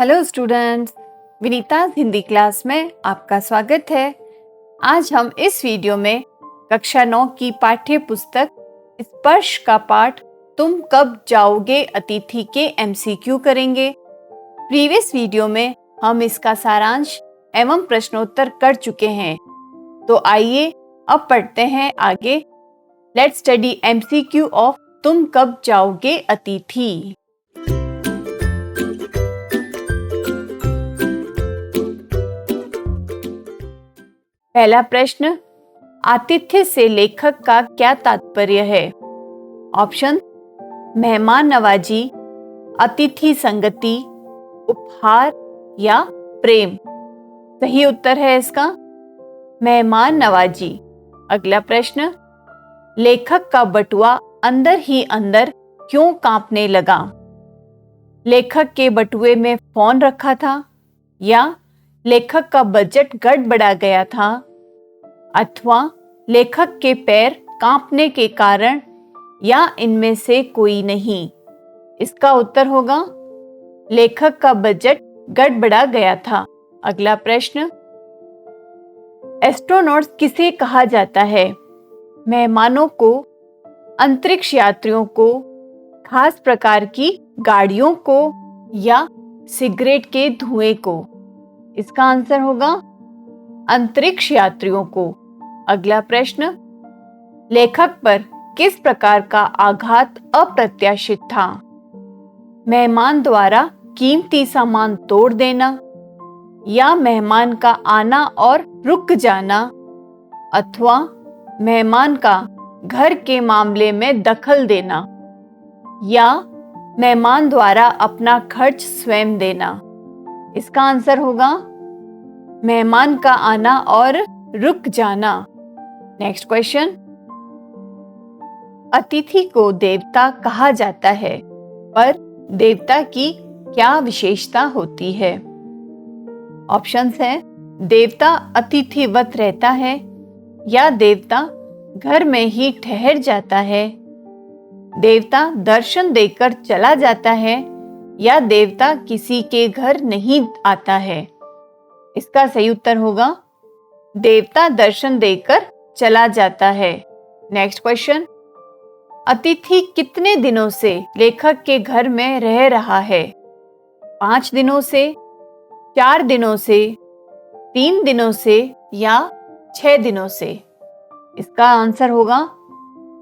Hello students, Vinita Hindi class में आपका स्वागत है। आज हम इस वीडियो में कक्षा 9 की पाठ्य पुस्तक स्पर्श का पाठ तुम कब जाओगे अतिथि के MCQ करेंगे। प्रीवियस वीडियो में हम इसका सारांश एवं प्रश्नोत्तर कर चुके हैं, तो आइए अब पढ़ते हैं आगे। लेट्स स्टडी MCQ ऑफ तुम कब जाओगे अतिथि। पहला प्रश्न, आतिथ्य से लेखक का क्या तात्पर्य है। ऑप्शन, मेहमान नवाजी, अतिथि संगति, उपहार या प्रेम। सही उत्तर है इसका मेहमान नवाजी। अगला प्रश्न, लेखक का बटुआ अंदर ही अंदर क्यों कांपने लगा। लेखक के बटुए में फोन रखा था, या लेखक का बजट गड़बड़ा गया था, अथवा लेखक के पैर कांपने के कारण, या इनमें से कोई नहीं। इसका उत्तर होगा लेखक का बजट गड़बड़ा गया था। अगला प्रश्न, एस्ट्रोनॉट्स किसे कहा जाता है। मेहमानों को, अंतरिक्ष यात्रियों को, खास प्रकार की गाड़ियों को, या सिगरेट के धुएं को। इसका आंसर होगा अंतरिक्ष यात्रियों को। अगला प्रश्न, लेखक पर किस प्रकार का आघात अप्रत्याशित था। मेहमान द्वारा कीमती सामान तोड़ देना, या मेहमान का आना और रुक जाना, अथवा मेहमान का घर के मामले में दखल देना, या मेहमान द्वारा अपना खर्च स्वयं देना। इसका आंसर होगा मेहमान का आना और रुक जाना। नेक्स्ट क्वेश्चन, अतिथि को देवता कहा जाता है, पर देवता की क्या विशेषता होती है। ऑप्शंस हैं, देवता अतिथिवत रहता है, या देवता घर में ही ठहर जाता है, देवता दर्शन देकर चला जाता है, या देवता किसी के घर नहीं आता है। इसका सही उत्तर होगा देवता दर्शन देकर चला जाता है। नेक्स्ट क्वेश्चन, अतिथि कितने दिनों से लेखक के घर में रह रहा है। 5 दिनों से, 4 दिनों से, 3 दिनों से, या 6 दिनों से। इसका आंसर होगा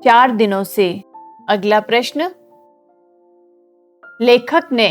4 दिनों से। अगला प्रश्न, लेखक ने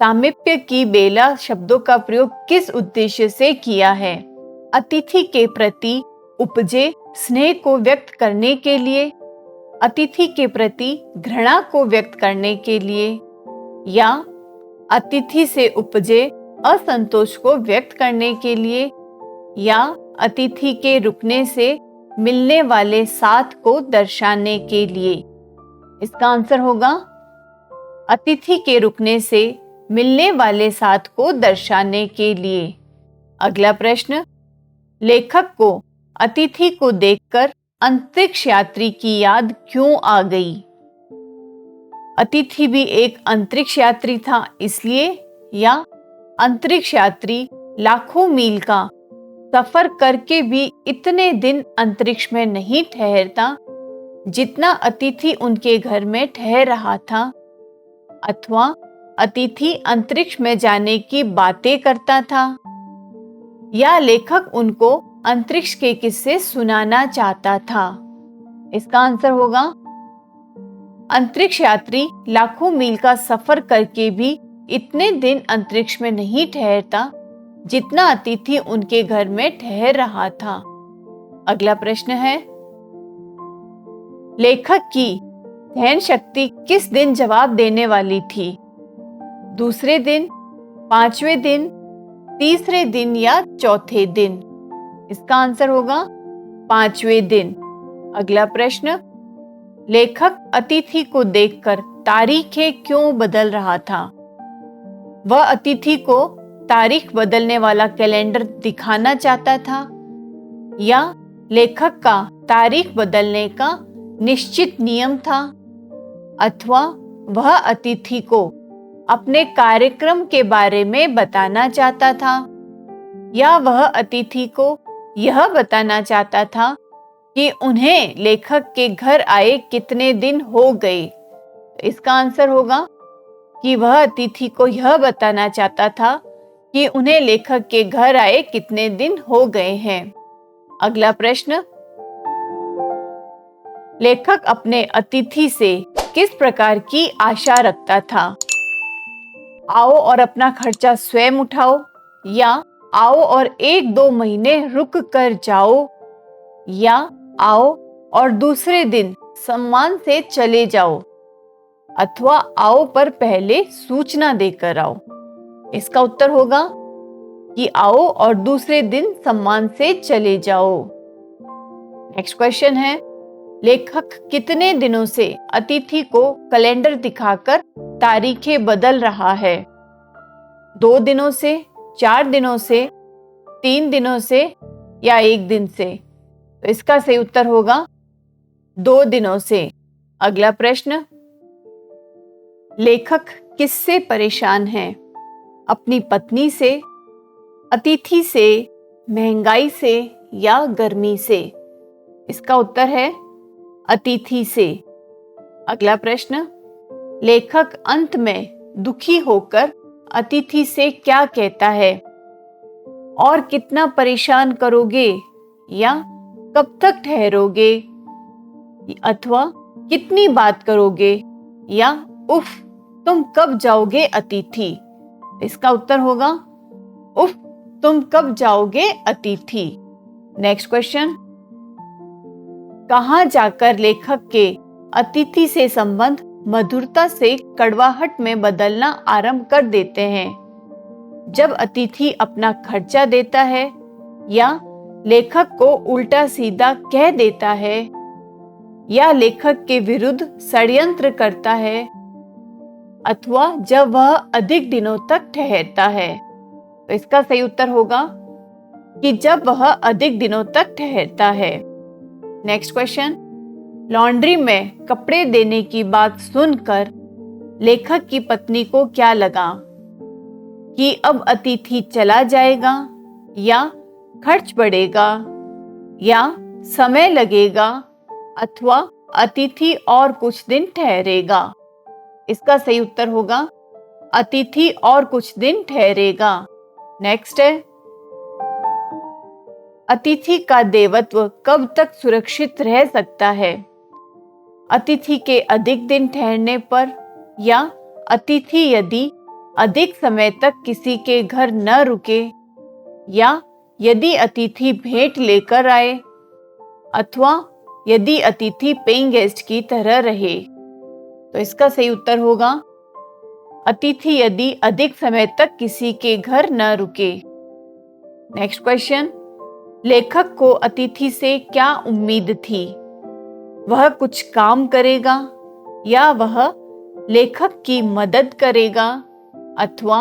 सामीप्य की बेला शब्दों का प्रयोग किस उद्देश्य से किया है। अतिथि के प्रति उपजे स्नेह को व्यक्त करने के लिए, अतिथि के प्रति घृणा को व्यक्त करने के लिए, या अतिथि से उपजे असंतोष को व्यक्त करने के लिए, या अतिथि के रुकने से मिलने वाले साथ को दर्शाने के लिए। इसका आंसर होगा अतिथि के रुकने से मिलने वाले साथ को दर्शाने के लिए। अगला प्रश्न, लेखक को अतिथि को देखकर अंतरिक्ष यात्री की याद क्यों आ गई। अतिथि भी एक अंतरिक्ष यात्री था इसलिए, या अंतरिक्ष यात्री लाखों मील का सफर करके भी इतने दिन अंतरिक्ष में नहीं ठहरता जितना अतिथि उनके घर में ठहर रहा था, अथवा अतिथि अंतरिक्ष में जाने की बातें करता था, या लेखक उनको अंतरिक्ष के किस्से सुनाना चाहता था। इसका आंसर होगा अंतरिक्ष यात्री लाखों मील का सफर करके भी इतने दिन अंतरिक्ष में नहीं ठहरता जितना अतिथि उनके घर में ठहर रहा था। अगला प्रश्न है, लेखक की सहन शक्ति किस दिन जवाब देने वाली थी। दूसरे दिन, 5वें दिन, तीसरे दिन, या चौथे दिन। इसका आंसर होगा 5वें दिन। अगला प्रश्न, लेखक अतिथि को देखकर तारीखें क्यों बदल रहा था। वह अतिथि को तारीख बदलने वाला कैलेंडर दिखाना चाहता था, या लेखक का तारीख बदलने का निश्चित नियम था, अथवा वह अतिथि को अपने कार्यक्रम के बारे में बताना चाहता था, या वह अतिथि को यह बताना चाहता था कि उन्हें लेखक के घर आए कितने दिन हो गए? इसका आंसर होगा कि वह अतिथि को यह बताना चाहता था कि उन्हें लेखक के घर आए कितने दिन हो गए हैं। अगला प्रश्न, लेखक अपने अतिथि से किस प्रकार की आशा रखता था? आओ और अपना खर्चा स्वयं उठाओ, या आओ और 1-2 महीने रुक कर जाओ, या आओ और दूसरे दिन सम्मान से चले जाओ, अथवा आओ पर पहले सूचना देकर आओ। इसका उत्तर होगा कि आओ और दूसरे दिन सम्मान से चले जाओ। नेक्स्ट क्वेश्चन है, लेखक कितने दिनों से अतिथि को कैलेंडर दिखाकर तारीखें बदल रहा है? 2 दिनों से, 4 दिनों से, 3 दिनों से, या 1 दिन से? तो इसका सही उत्तर होगा 2 दिनों से। अगला प्रश्न, लेखक किससे परेशान है? अपनी पत्नी से, अतिथि से, महंगाई से, या गर्मी से? इसका उत्तर है अतिथि से। अगला प्रश्न, लेखक अंत में दुखी होकर अतिथि से क्या कहता है? और कितना परेशान करोगे, या कब तक ठहरोगे, अथवा कितनी बात करोगे, या उफ तुम कब जाओगे अतिथि? इसका उत्तर होगा उफ तुम कब जाओगे अतिथि। नेक्स्ट क्वेश्चन, कहां जाकर लेखक के अतिथि से संबंध मधुरता से कड़वाहट में बदलना आरंभ कर देते हैं? जब अतिथि अपना खर्चा देता है, या लेखक को उल्टा सीधा कह देता है, या लेखक के विरुद्ध षड्यंत्र करता है, अथवा जब वह अधिक दिनों तक ठहरता है? तो इसका सही उत्तर होगा कि जब वह अधिक दिनों तक ठहरता है। नेक्स्ट क्वेश्चन, लॉन्ड्री में कपड़े देने की बात सुनकर लेखक की पत्नी को क्या लगा? कि अब अतिथि चला जाएगा, या खर्च बढ़ेगा, या समय लगेगा, अथवा अतिथि और कुछ दिन ठहरेगा? इसका सही उत्तर होगा अतिथि और कुछ दिन ठहरेगा। नेक्स्ट है, अतिथि का देवत्व कब तक सुरक्षित रह सकता है? अतिथि के अधिक दिन ठहरने पर, या अतिथि यदि अधिक समय तक किसी के घर न रुके, या यदि अतिथि भेंट लेकर आए, अथवा यदि अतिथि पेइंग गेस्ट की तरह रहे? तो इसका सही उत्तर होगा अतिथि यदि अधिक समय तक किसी के घर न रुके। नेक्स्ट क्वेश्चन, लेखक को अतिथि से क्या उम्मीद थी? वह कुछ काम करेगा, या वह लेखक की मदद करेगा, अथवा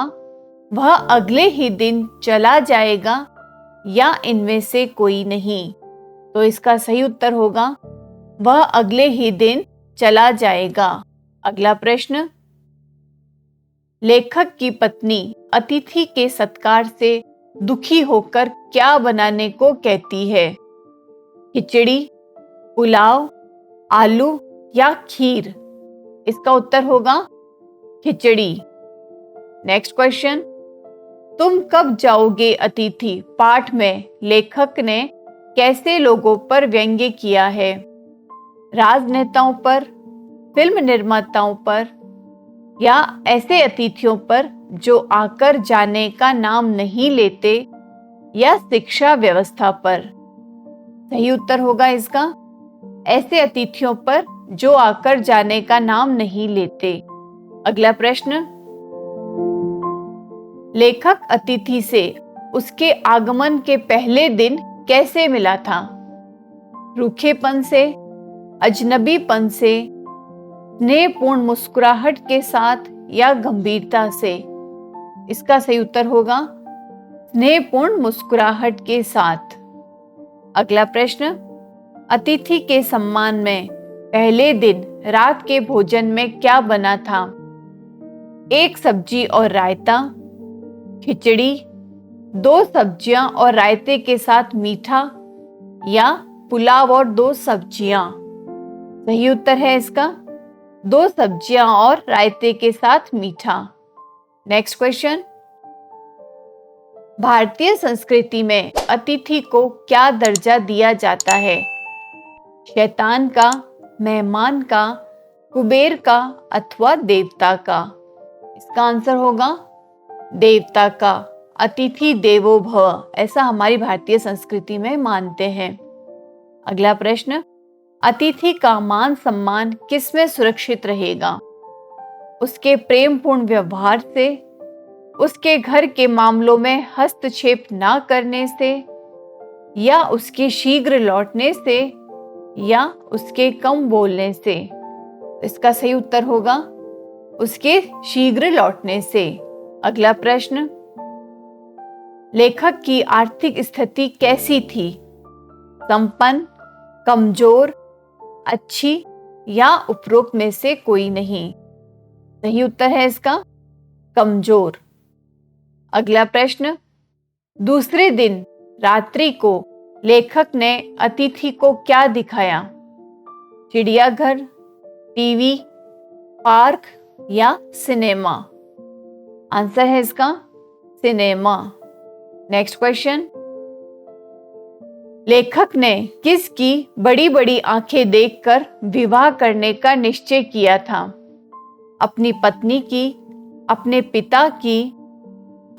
वह अगले ही दिन चला जाएगा, या इनमें से कोई नहीं? तो इसका सही उत्तर होगा वह अगले ही दिन चला जाएगा। अगला प्रश्न, लेखक की पत्नी अतिथि के सत्कार से दुखी होकर क्या बनाने को कहती है? खिचड़ी, पुलाव, आलू, या खीर? इसका उत्तर होगा खिचड़ी। नेक्स्ट क्वेश्चन, तुम कब जाओगे अतिथि पाठ में लेखक ने कैसे लोगों पर व्यंग्य किया है? राजनेताओं पर, फिल्म निर्माताओं पर, या ऐसे अतिथियों पर जो आकर जाने का नाम नहीं लेते, या शिक्षा व्यवस्था पर? सही उत्तर होगा इसका ऐसे अतिथियों पर जो आकर जाने का नाम नहीं लेते। अगला प्रश्न, लेखक अतिथि से उसके आगमन के पहले दिन कैसे मिला था? रूखेपन से, अजनबीपन से, स्नेहपूर्ण मुस्कुराहट के साथ, या गंभीरता से? इसका सही उत्तर होगा स्नेहपूर्ण मुस्कुराहट के साथ। अगला प्रश्न, अतिथि के सम्मान में पहले दिन रात के भोजन में क्या बना था? एक सब्जी और रायता, खिचड़ी, दो सब्जियां और रायते के साथ मीठा, या पुलाव और दो सब्जियां। सही उत्तर है इसका दो सब्जियां और रायते के साथ मीठा। नेक्स्ट क्वेश्चन, भारतीय संस्कृति में अतिथि को क्या दर्जा दिया जाता है? शैतान का, मेहमान का, कुबेर का अथवा देवता का? इसका आंसर होगा देवता का। अतिथि देवो भव, ऐसा हमारी भारतीय संस्कृति में मानते हैं। अगला प्रश्न, अतिथि का मान सम्मान किसमें सुरक्षित रहेगा? उसके प्रेमपूर्ण व्यवहार से, उसके घर के मामलों में हस्तक्षेप ना करने से, या उसके शीघ्र लौटने से, या उसके कम बोलने से? इसका सही उत्तर होगा उसके शीघ्र लौटने से। अगला प्रश्न, लेखक की आर्थिक स्थिति कैसी थी? संपन्न, कमजोर, अच्छी, या उपरोक्त में से कोई नहीं? सही उत्तर है इसका कमजोर। अगला प्रश्न, दूसरे दिन रात्रि को लेखक ने अतिथि को क्या दिखाया? चिड़ियाघर, टीवी, पार्क या सिनेमा? आंसर है इसका सिनेमा। नेक्स्ट क्वेश्चन, लेखक ने किसकी बड़ी बड़ी आंखें देखकर विवाह करने का निश्चय किया था? अपनी पत्नी की, अपने पिता की,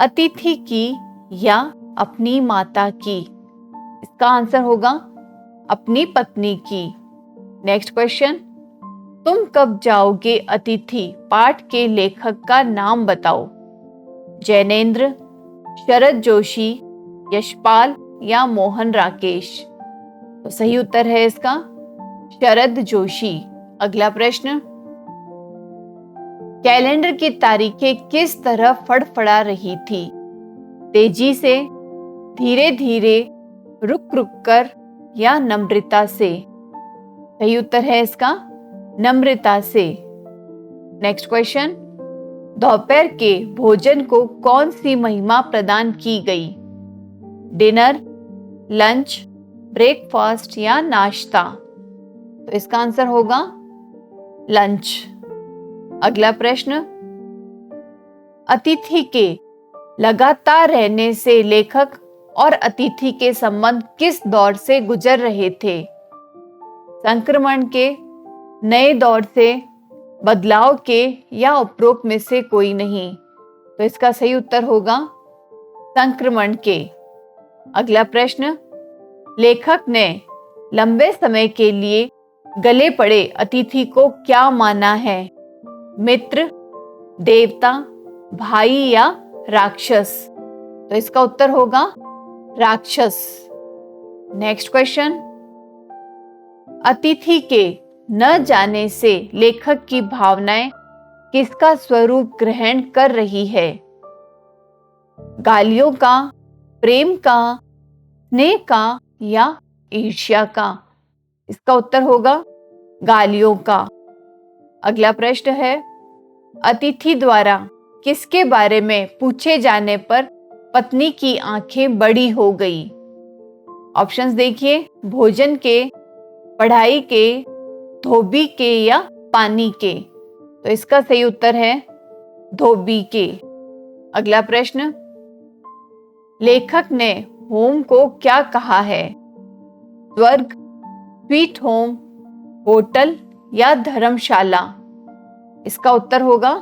अतिथि की, या अपनी माता की? इसका आंसर होगा अपनी पत्नी की। नेक्स्ट क्वेश्चन, तुम कब जाओगे अतिथि पाठ के लेखक का नाम बताओ? जैनेन्द्र, शरद जोशी, यशपाल, या मोहन राकेश? तो सही उत्तर है इसका शरद जोशी। अगला प्रश्न, कैलेंडर की तारीखें किस तरह फड़फड़ा रही थी? तेजी से, धीरे धीरे, रुक रुक कर, या नम्रता से? सही उत्तर है इसका नम्रता से। नेक्स्ट क्वेश्चन, दोपहर के भोजन को कौन सी महिमा प्रदान की गई? डिनर, लंच, ब्रेकफास्ट, या नाश्ता? तो इसका आंसर होगा लंच। अगला प्रश्न, अतिथि के लगातार रहने से लेखक और अतिथि के संबंध किस दौर से गुजर रहे थे? संक्रमण के, नए दौर से, बदलाव के, या उपरोक्त में से कोई नहीं? तो इसका सही उत्तर होगा संक्रमण के। अगला प्रश्न, लेखक ने लंबे समय के लिए गले पड़े अतिथि को क्या माना है? मित्र, देवता, भाई, या राक्षस? तो इसका उत्तर होगा राक्षस। नेक्स्ट क्वेश्चन, अतिथि के न जाने से लेखक की भावनाएं किसका स्वरूप ग्रहण कर रही है? गालियों का, प्रेम का, स्नेह का, या ईर्ष्या का? इसका उत्तर होगा गालियों का। अगला प्रश्न है, अतिथि द्वारा किसके बारे में पूछे जाने पर पत्नी की आंखें बड़ी हो गई? ऑप्शंस देखिए, भोजन के, पढ़ाई के, धोबी के, या पानी के? तो इसका सही उत्तर है धोबी के। अगला प्रश्न, लेखक ने होम को क्या कहा है? स्वर्ग, स्वीट होम, होटल, या धर्मशाला? इसका उत्तर होगा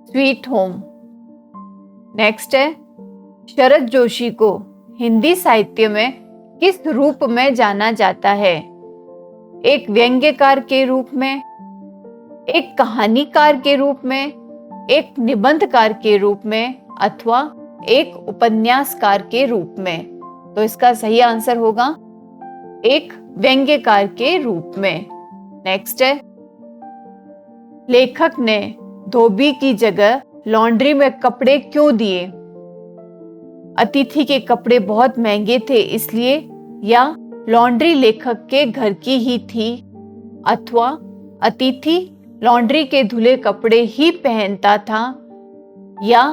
स्वीट होम। नेक्स्ट है, शरद जोशी को हिंदी साहित्य में किस रूप में जाना जाता है? एक व्यंग्यकार के रूप में, एक कहानीकार के रूप में, एक निबंधकार के रूप में, अथवा एक उपन्यासकार के रूप में? तो इसका सही आंसर होगा एक व्यंग्यकार के रूप में। नेक्स्ट है, लेखक ने धोबी की जगह लॉन्ड्री में कपड़े क्यों दिए? अतिथि के कपड़े बहुत महंगे थे इसलिए, या लॉन्ड्री लेखक के घर की ही थी, अथवा अतिथि लॉन्ड्री के धुले कपड़े ही पहनता था, या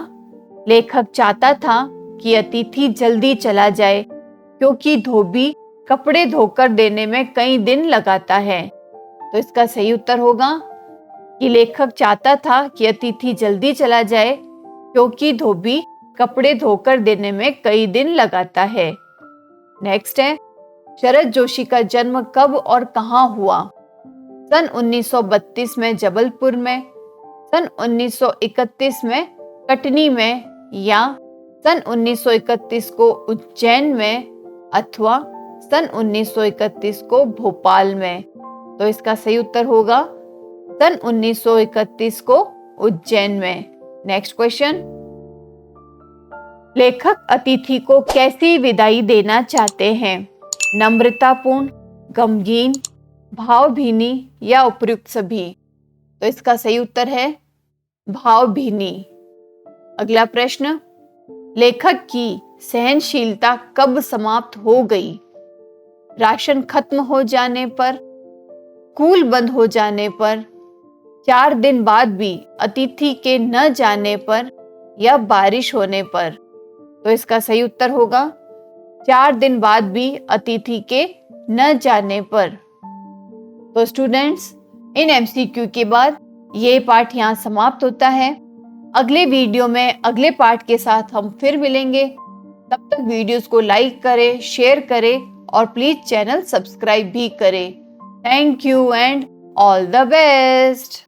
लेखक चाहता था कि अतिथि जल्दी चला जाए क्योंकि धोबी कपड़े धोकर देने में कई दिन लगाता है। तो इसका सही उत्तर होगा कि लेखक चाहता था कि अतिथि जल्दी चला जाए क्योंकि धोबी कपड़े धोकर देने में कई दिन लगाता है। नेक्स्ट है, शरद जोशी का जन्म कब और कहाँ हुआ? सन 1932 में जबलपुर में, सन 1931 में कटनी में, या सन 1931 को उज्जैन में, अथवा सन 1931 को भोपाल में। तो इसका सही उत्तर होगा सन 1931 को उज्जैन में। नेक्स्ट क्वेश्चन, लेखक अतिथि को कैसी विदाई देना चाहते हैं? नम्रतापूर्ण, गमगीन, भावभीनी या उपयुक्त सभी? तो इसका सही उत्तर है भावभीनी। अगला प्रश्न, लेखक की सहनशीलता कब समाप्त हो गई? राशन खत्म हो जाने पर, स्कूल बंद हो जाने पर, 4 दिन बाद भी अतिथि के न जाने पर, या बारिश होने पर? तो इसका सही उत्तर होगा 4 दिन बाद भी अतिथि के न जाने पर। तो स्टूडेंट्स, इन एमसीक्यू के बाद ये पाठ यहाँ समाप्त होता है। अगले वीडियो में अगले पाठ के साथ हम फिर मिलेंगे। तब तक वीडियोस को लाइक करें, शेयर करें और प्लीज चैनल सब्सक्राइब भी करें। Thank you and all the best.